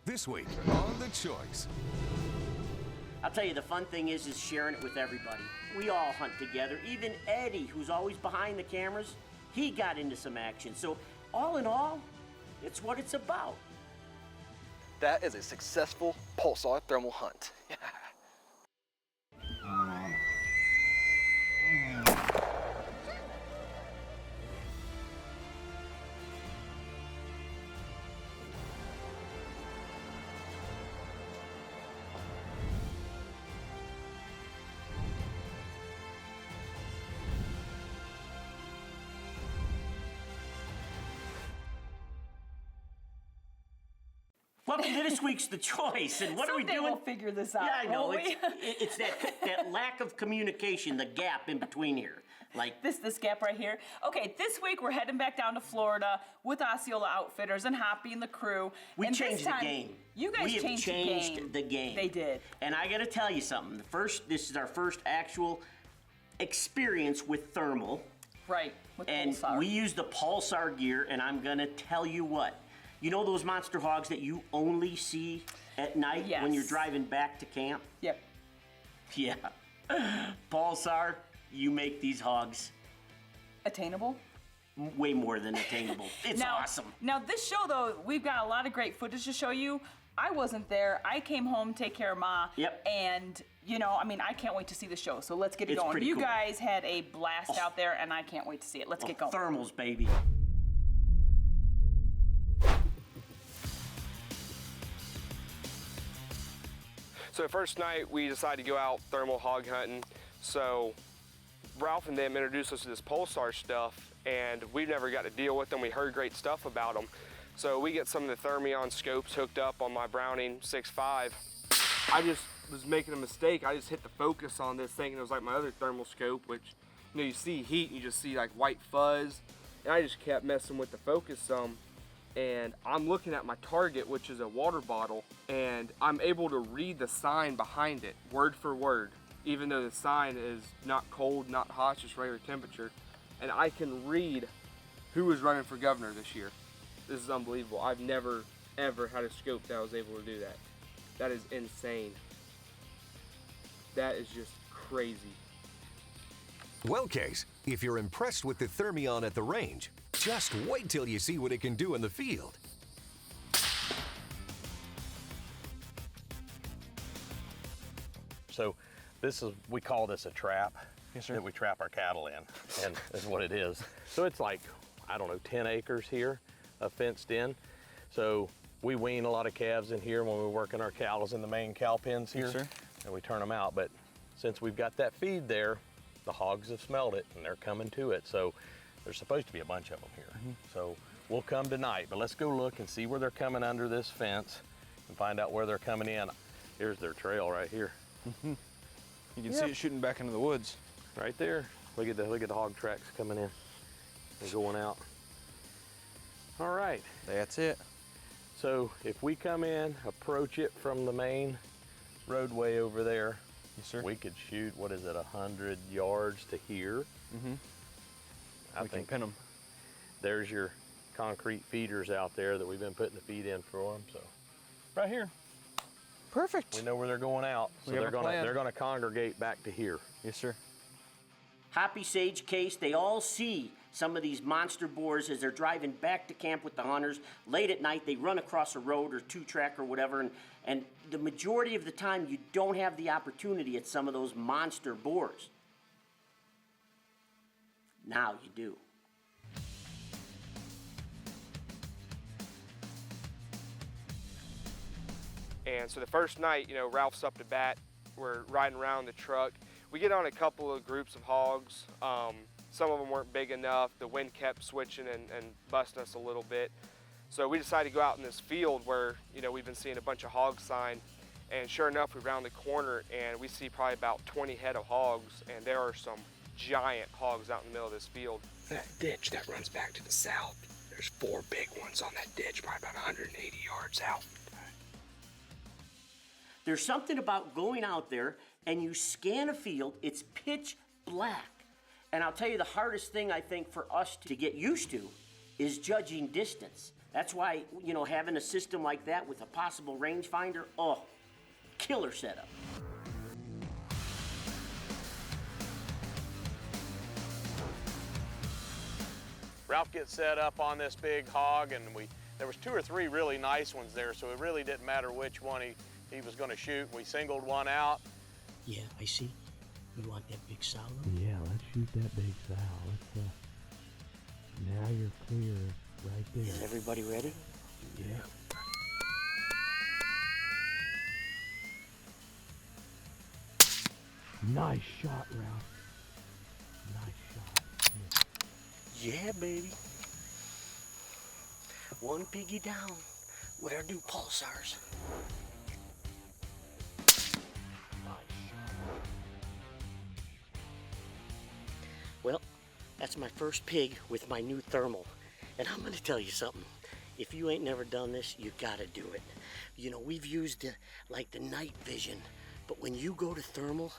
This week on The Choice. I'll tell you, the fun thing is sharing it with everybody. We all hunt together. Even Eddie, who's always behind the cameras, he got into some action. So all in all, it's what it's about. That is a successful Pulsar thermal hunt. Welcome to this week's The Choice, and what are we doing? We'll figure this out. Yeah, I know. won't we? It's that lack of communication, the gap in between here. Like this gap right here. Okay, this week we're heading back down to Florida with Osceola Outfitters and Hoppy and the crew. We and changed the game. You guys we have changed the game. They did. And I got to tell you something. This is our first actual experience with thermal. Right. With and Pulsar. We use the Pulsar gear, and I'm gonna tell you what. You know those monster hogs that you only see at night when you're driving back to camp? Yep. Yeah. Pulsar, you make these hogs attainable? Way more than attainable. It's awesome. Now this show though, we've got a lot of great footage to show you. I wasn't there. I came home to take care of Ma. Yep. And, you know, I mean, I can't wait to see the show. So let's get it going. You guys had a blast out there, and I can't wait to see it. Let's get going. Thermals, baby. So the first night we decided to go out thermal hog hunting. So Ralph and them introduced us to this Pulsar stuff, and we've never got to deal with them. We heard great stuff about them. So we get some of the Thermion scopes hooked up on my Browning 6.5. I just was making a mistake. I just hit the focus on this thing, and it was like my other thermal scope, which, you know, you see heat and you just see like white fuzz. And I just kept messing with the focus some. And I'm looking at my target, which is a water bottle, and I'm able to read the sign behind it, word for word, even though the sign is not cold, not hot, just regular temperature. And I can read who is running for governor this year. This is unbelievable. I've never, ever had a scope that was able to do that. That is insane. That is just crazy. Well, Case, if you're impressed with the Thermion at the range, just wait till you see what it can do in the field. So this is, we call this a trap. Yes, sir. That we trap our cattle in, and that's what it is. So it's like, I don't know, 10 acres here, fenced in. So we wean a lot of calves in here when we're working our cows in the main cow pens here. Yes, sir. And we turn them out. But since we've got that feed there, the hogs have smelled it and they're coming to it. So there's supposed to be a bunch of them here. So we'll come tonight, but let's go look and see where they're coming under this fence and find out where they're coming in. Here's their trail right here. You can see it shooting back into the woods. Right there. Look at the hog tracks coming in and going out. All right. That's it. So if we come in, approach it from the main roadway over there, yes, sir. We could shoot, what is it, 100 yards to here. I think pin them. There's your concrete feeders out there that we've been putting the feed in for them. So right here. Perfect. We know where they're going out. So they're gonna congregate back to here. Yes, sir. Hoppy, Sage, Case, they all see some of these monster boars as they're driving back to camp with the hunters. Late at night, they run across a road or two-track or whatever, and the majority of the time, you don't have the opportunity at some of those monster boars. Now you do. And so the first night, you know, Ralph's up to bat. We're riding around the truck. We get on a couple of groups of hogs. Some of them weren't big enough. The wind kept switching and busting us a little bit. So we decided to go out in this field where, you know, we've been seeing a bunch of hog sign. And sure enough, we round the corner and we see probably about 20 head of hogs, and there are some giant hogs out in the middle of this field. That ditch that runs back to the south, there's 4 big ones on that ditch, probably about 180 yards out. There's something about going out there and you scan a field, it's pitch black. And I'll tell you, the hardest thing I think for us to get used to is judging distance. That's why, you know, having a system like that with a possible rangefinder, oh, killer setup. Ralph gets set up on this big hog, and there was 2 or 3 really nice ones there, so it really didn't matter which one he was going to shoot. We singled one out. Yeah, I see. You want that big sow? Yeah, let's shoot that big sow. Now you're clear right there. Is everybody ready? Yeah. Nice shot, Ralph. Nice shot. Yeah, baby. One piggy down. Where do Pulsars? Well, that's my first pig with my new thermal. And I'm gonna tell you something. If you ain't never done this, you gotta do it. You know, we've used the night vision, but when you go to thermal,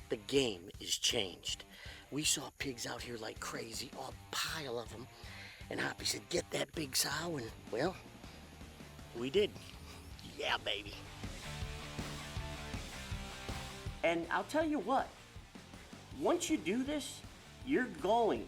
the game is changed. We saw pigs out here like crazy, a pile of them. And Hoppy said, get that big sow, and well, we did. Yeah, baby. And I'll tell you what, once you do this, you're going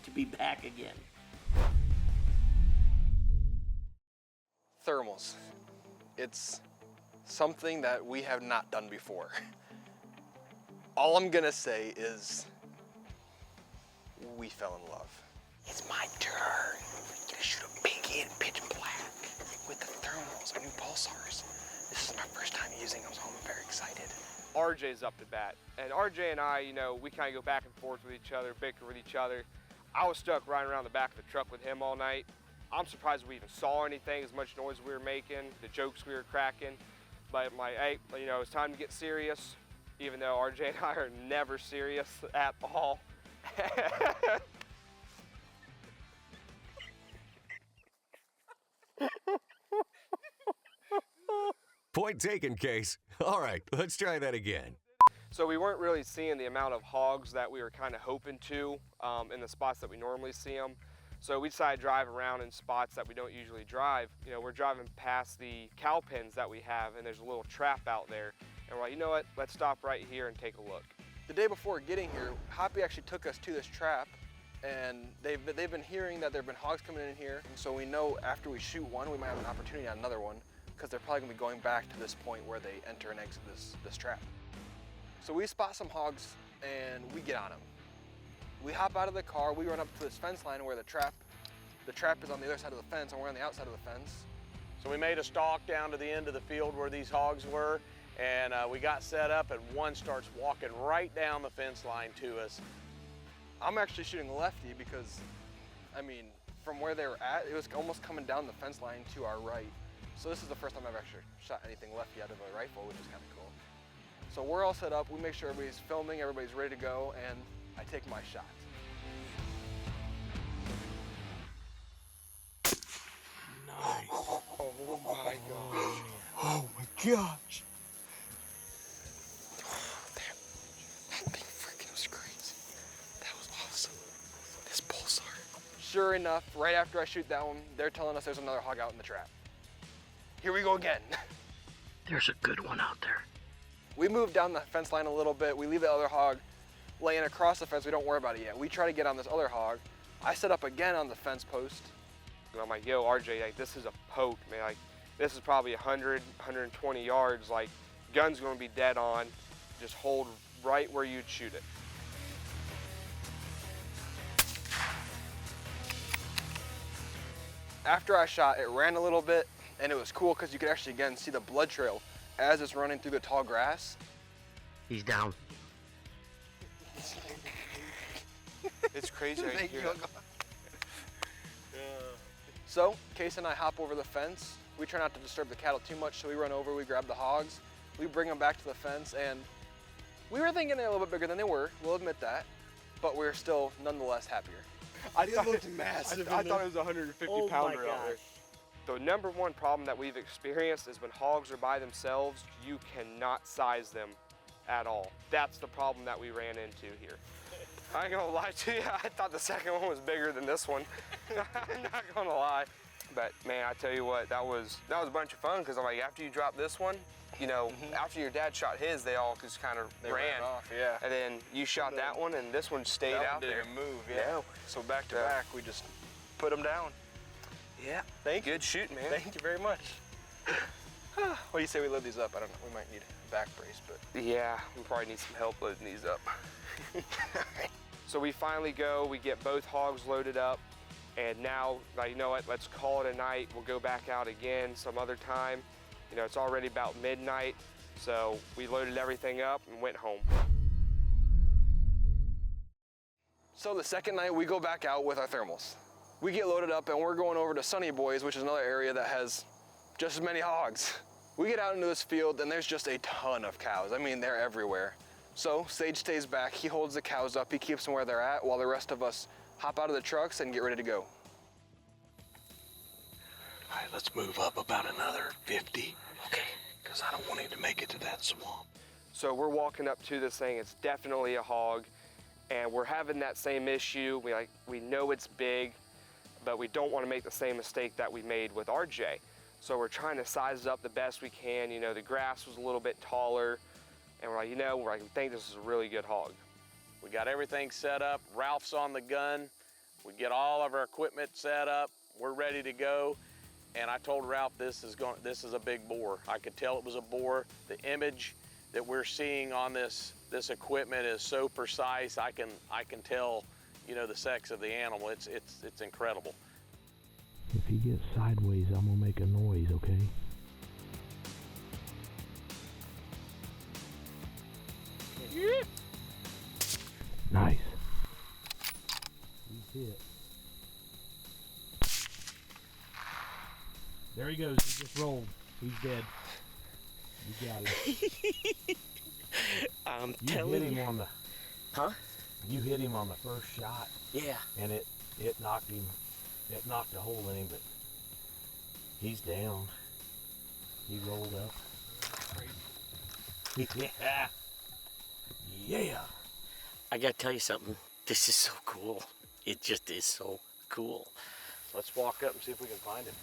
to be back again. Thermals. It's something that we have not done before. All I'm gonna say is we fell in love. It's my turn. We're gonna shoot a big in pitch black with the thermals, our new Pulsars. This is my first time using them, so I'm very excited. RJ's up to bat. And RJ and I, you know, we kind of go back and forth with each other, bicker with each other. I was stuck riding around the back of the truck with him all night. I'm surprised we even saw anything, as much noise we were making, the jokes we were cracking. But I'm like, hey, you know, it's time to get serious, even though RJ and I are never serious at all. Point taken, Case. All right, let's try that again. So we weren't really seeing the amount of hogs that we were kind of hoping to in the spots that we normally see them. So we decided to drive around in spots that we don't usually drive. You know, we're driving past the cow pens that we have, and there's a little trap out there. And we're like, you know what, let's stop right here and take a look. The day before getting here, Hoppy actually took us to this trap, and they've been hearing that there have been hogs coming in here. And so we know after we shoot one, we might have an opportunity on another one, because they're probably gonna be going back to this point where they enter and exit this trap. So we spot some hogs and we get on them. We hop out of the car, we run up to this fence line where the trap is on the other side of the fence and we're on the outside of the fence. So we made a stalk down to the end of the field where these hogs were, and we got set up, and one starts walking right down the fence line to us. I'm actually shooting lefty because, I mean, from where they were at, it was almost coming down the fence line to our right. So this is the first time I've actually shot anything lefty out of a rifle, which is kind of cool. So we're all set up, we make sure everybody's filming, everybody's ready to go, and I take my shot. Nice. Oh my gosh. Oh my gosh. That thing freaking was crazy. That was awesome. This Pulsar. Sure enough, right after I shoot that one, they're telling us there's another hog out in the trap. Here we go again. There's a good one out there. We move down the fence line a little bit. We leave the other hog laying across the fence. We don't worry about it yet. We try to get on this other hog. I set up again on the fence post. And I'm like, yo, RJ, like, this is a poke, man. Like, this is probably 100, 120 yards. Like, gun's gonna be dead on. Just hold right where you'd shoot it. After I shot, it ran a little bit, and it was cool because you could actually, again, see the blood trail as it's running through the tall grass. He's down. It's crazy. I hear it. So, Case and I hop over the fence. We try not to disturb the cattle too much, so we run over, we grab the hogs, we bring them back to the fence, and we were thinking they're a little bit bigger than they were, we'll admit that, but we're still nonetheless happier. I thought it was a 150 pounder out there. The number one problem that we've experienced is when hogs are by themselves, you cannot size them at all. That's the problem that we ran into here. I ain't gonna lie to you, I thought the second one was bigger than this one. I'm not gonna lie. But man, I tell you what, that was a bunch of fun because I'm like, after you drop this one, you know, after your dad shot his, they all just kind of ran off, yeah. And then you shot that one, and this one stayed out there. Didn't move, yeah. So back to back, we just put them down. Yeah. Thank you. Good shooting, man. Thank you very much. What do you say we load these up? I don't know. We might need a back brace, but. Yeah, we probably need some help loading these up. So we finally go, we get both hogs loaded up, and now, like, you know what, let's call it a night. We'll go back out again some other time. You know, it's already about midnight, so we loaded everything up and went home. So the second night, we go back out with our thermals. We get loaded up and we're going over to Sunny Boys, which is another area that has just as many hogs. We get out into this field and there's just a ton of cows. I mean, they're everywhere. So Sage stays back, he holds the cows up, he keeps them where they're at while the rest of us hop out of the trucks and get ready to go. All right, let's move up about another 50. Okay. Because I don't want him to make it to that swamp. So we're walking up to this thing, it's definitely a hog, and we're having that same issue. We know it's big, but we don't want to make the same mistake that we made with RJ. So we're trying to size it up the best we can. You know, the grass was a little bit taller, and we're like, you know, we think this is a really good hog. We got everything set up. Ralph's on the gun. We get all of our equipment set up. We're ready to go. And I told Ralph this is a big boar. I could tell it was a boar. The image that we're seeing on this equipment is so precise. I can tell, you know, the sex of the animal. It's incredible. If he gets sideways, I'm gonna make a noise, okay? Nice. He's hit. There he goes. He just rolled. He's dead. You got him. I'm You telling hit you. him on the. Huh? You hit him on the first shot, Yeah. and it knocked him. It knocked a hole in him, but he's down. He rolled up. Yeah. Yeah. I gotta tell you something. This is so cool. It just is so cool. Let's walk up and see if we can find him.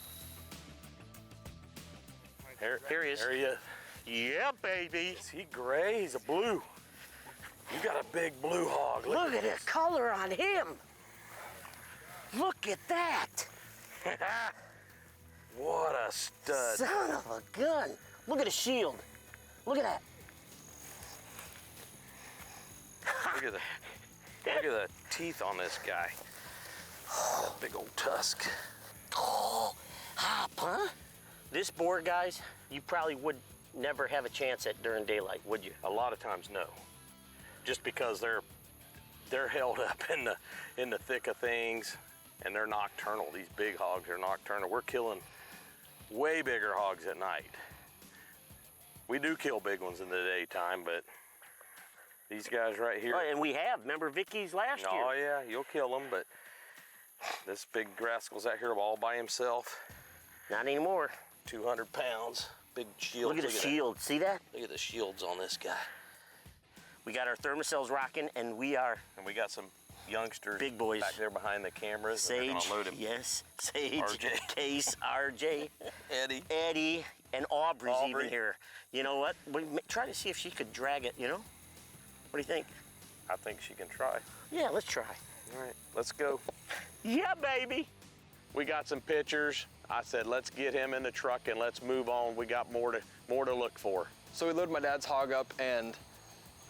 Here he is. There he is. Yeah, baby. Is he gray? He's a blue. You got a big blue hog. Look at the color on him. Look at that. What a stud. Son of a gun. Look at the shield. Look at that. Look at the teeth on this guy. That big old tusk. Oh, hop, huh? This boar, guys, you probably would never have a chance at during daylight, would you? A lot of times, no. Just because they're held up in the thick of things, and they're nocturnal. These big hogs are nocturnal. We're killing way bigger hogs at night. We do kill big ones in the daytime, but these guys right here. Oh, and we have. Remember Vicky's last year? Oh yeah, you'll kill them, but this big rascal's out here all by himself. Not anymore. 200 pounds, big shield. Look at the shield. See that? Look at the shields on this guy. We got our thermocells rocking, and we are And we got some youngsters big boys back there behind the cameras. Sage, They're gonna load him. yes, Sage, RJ. Case, RJ, Eddie. and Aubrey's Aubrey. even here. You know what? We try to see if she could drag it, you know? What do you think? I think she can try. Yeah, let's try. All right, let's go. Yeah, baby. We got some pictures. I said, let's get him in the truck and let's move on. We got more to look for. So we load my dad's hog up, and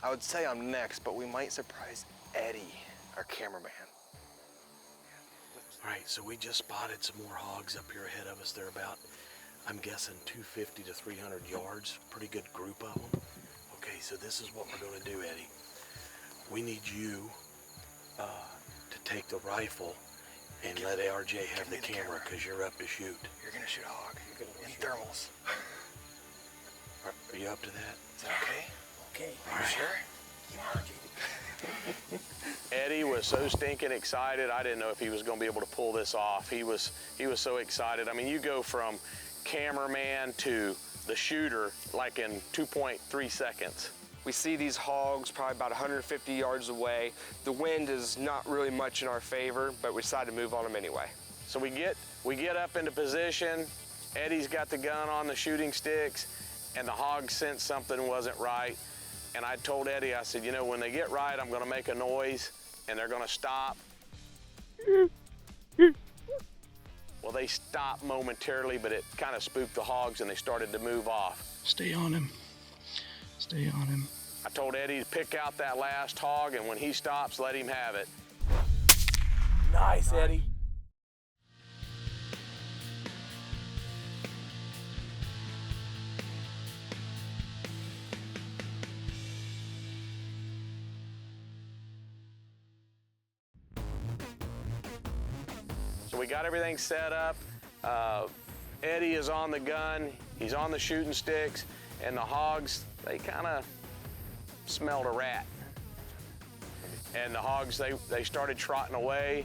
I would say I'm next, but we might surprise Eddie, our cameraman. All right, so we just spotted some more hogs up here ahead of us. They're about, I'm guessing, 250 to 300 yards. Pretty good group of them. Okay, so this is what we're going to do, Eddie. We need you to take the rifle and let RJ have the camera because you're up to shoot. You're gonna shoot a hog in thermals. Are you up to that? Is that okay? Okay. Are you sure? Eddie was so stinking excited. I didn't know if he was going to be able to pull this off. He was so excited. I mean, you go from cameraman to the shooter like in 2.3 seconds. We see these hogs probably about 150 yards away. The wind is not really much in our favor, but we decided to move on them anyway. So So we get up into position. Eddie's got the gun on the shooting sticks, and the hogs sensed something wasn't right. And I told Eddie, I said, you know, when they get right, I'm gonna make a noise, and they're gonna stop. Well, they stopped momentarily, but it kind of spooked the hogs, and they started to move off. Stay on him. Stay on him. I told Eddie to pick out that last hog, and when he stops, let him have it. Nice, Eddie. So we got everything set up. Eddie is on the gun, he's on the shooting sticks, and the hogs, they kind of smelled a rat. And the hogs, they started trotting away.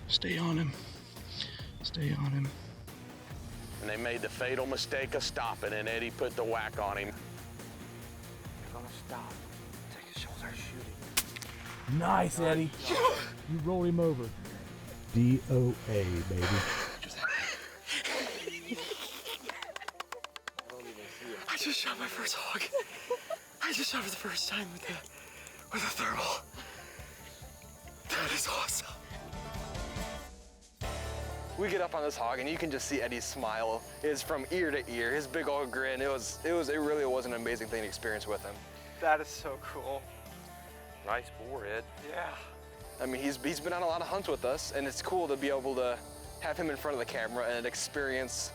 Stay on him. Stay on him. And they made the fatal mistake of stopping, and Eddie put the whack on him. They're gonna stop. Take his shoulder, shoot him. Nice, Eddie. You roll him over. DOA, baby. I just shot my first hog. I just shot for the first time with a thermal. That is awesome. We get up on this hog and you can just see Eddie's smile is from ear to ear. His big old grin. It really was an amazing thing to experience with him. That is so cool. Nice boar, Ed. Yeah. I mean, he's been on a lot of hunts with us, and it's cool to be able to have him in front of the camera and experience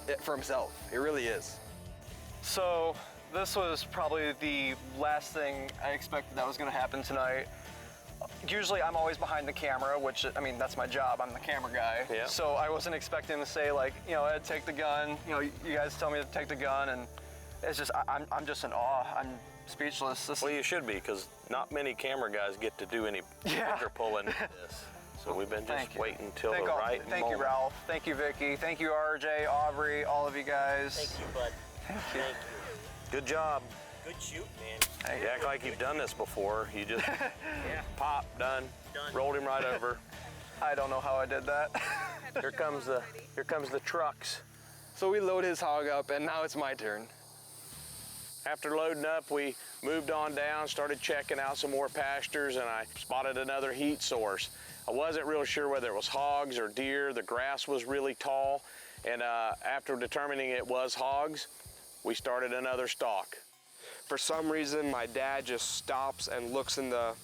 it for himself. It really is. So this was probably the last thing I expected that was going to happen tonight. Usually I'm always behind the camera, which, I mean, that's my job. I'm the camera guy. Yeah. So I wasn't expecting to say, like, you know, Ed, take the gun. You know, you guys tell me to take the gun, and it's just, I'm just in awe. I'm speechless. Well, you should be, because not many camera guys get to do any picture pulling this. So we've been just waiting till the right moment. Thank you, Ralph. Thank you, Vicki. Thank you, RJ, Aubrey, all of you guys. Thank you, bud. Thank you. Good job. Good shoot, man. You act like you've done this before. You just pop, done, rolled him right over. I don't know how I did that. Here comes the trucks. So we load his hog up, and now it's my turn. After loading up, we moved on down, started checking out some more pastures, and I spotted another heat source. I wasn't real sure whether it was hogs or deer. The grass was really tall, and after determining it was hogs, we started another stalk. For some reason, my dad just stops and looks in the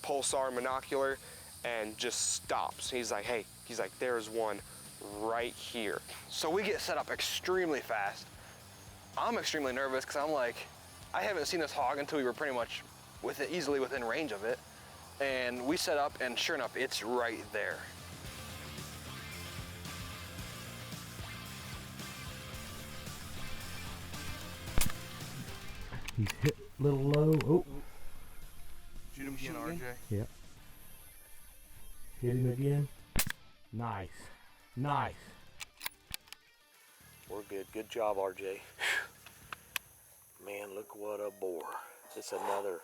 Pulsar monocular and just stops. He's like, hey, there's one right here. So we get set up extremely fast. I'm extremely nervous because I'm like, I haven't seen this hog until we were pretty much easily within range of it. And we set up, and sure enough, it's right there. He's hit a little low. Oh. Shoot him again, RJ. Yep. Hit him again. Nice. Nice. We're good. Good job, RJ. Man, look what a boar. It's another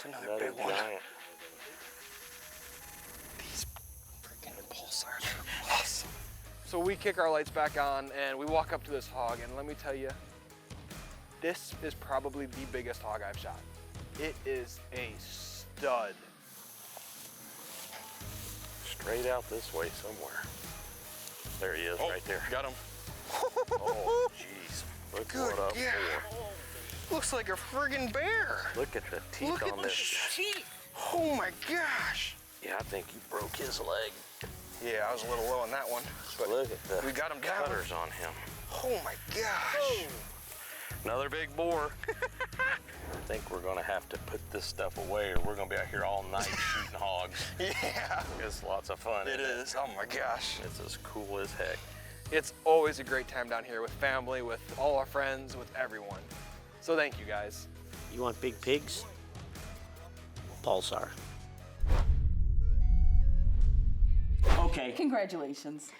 big one. giant. These freaking Pulsars are awesome. So we kick our lights back on, and we walk up to this hog, and let me tell you, this is probably the biggest hog I've shot. It is a stud. Straight out this way somewhere. There he is, right there. Got him. Oh, jeez. Look Good, what a yeah. boar. Looks like a friggin' bear. Look at the teeth Look on at the this. teeth. Oh my gosh. Yeah, I think you broke his leg. Yeah, I was a little low on that one. But look at the we got him down. cutters on him. Oh my gosh. Another big boar. I think we're gonna have to put this stuff away, or we're gonna be out here all night shooting hogs. Yeah. It's lots of fun. It is. Oh my gosh. It's as cool as heck. It's always a great time down here with family, with all our friends, with everyone. So thank you guys. You want big pigs? Pulsar. Okay. Congratulations.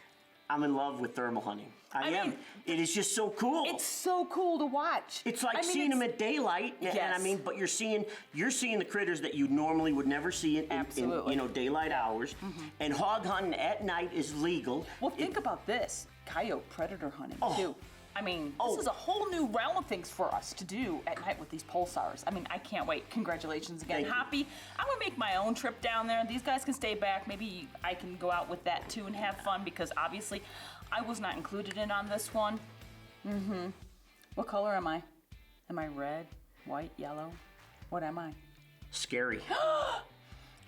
I'm in love with thermal hunting. I am. It is just so cool. It's so cool to watch. It's like seeing them at daylight, and but you're seeing the critters that you normally would never see in daylight hours. And hog hunting at night is legal. Well, think about this: coyote predator hunting too. I mean, this is a whole new realm of things for us to do at night with these pulsars. I mean, I can't wait. Congratulations again, Hoppy. I'm gonna make my own trip down there. These guys can stay back. Maybe I can go out with that too and have fun, because obviously I was not included in on this one. What color am I? Am I red, white, yellow? What am I? Scary.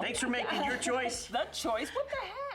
Thanks for making your choice. The choice? What the heck?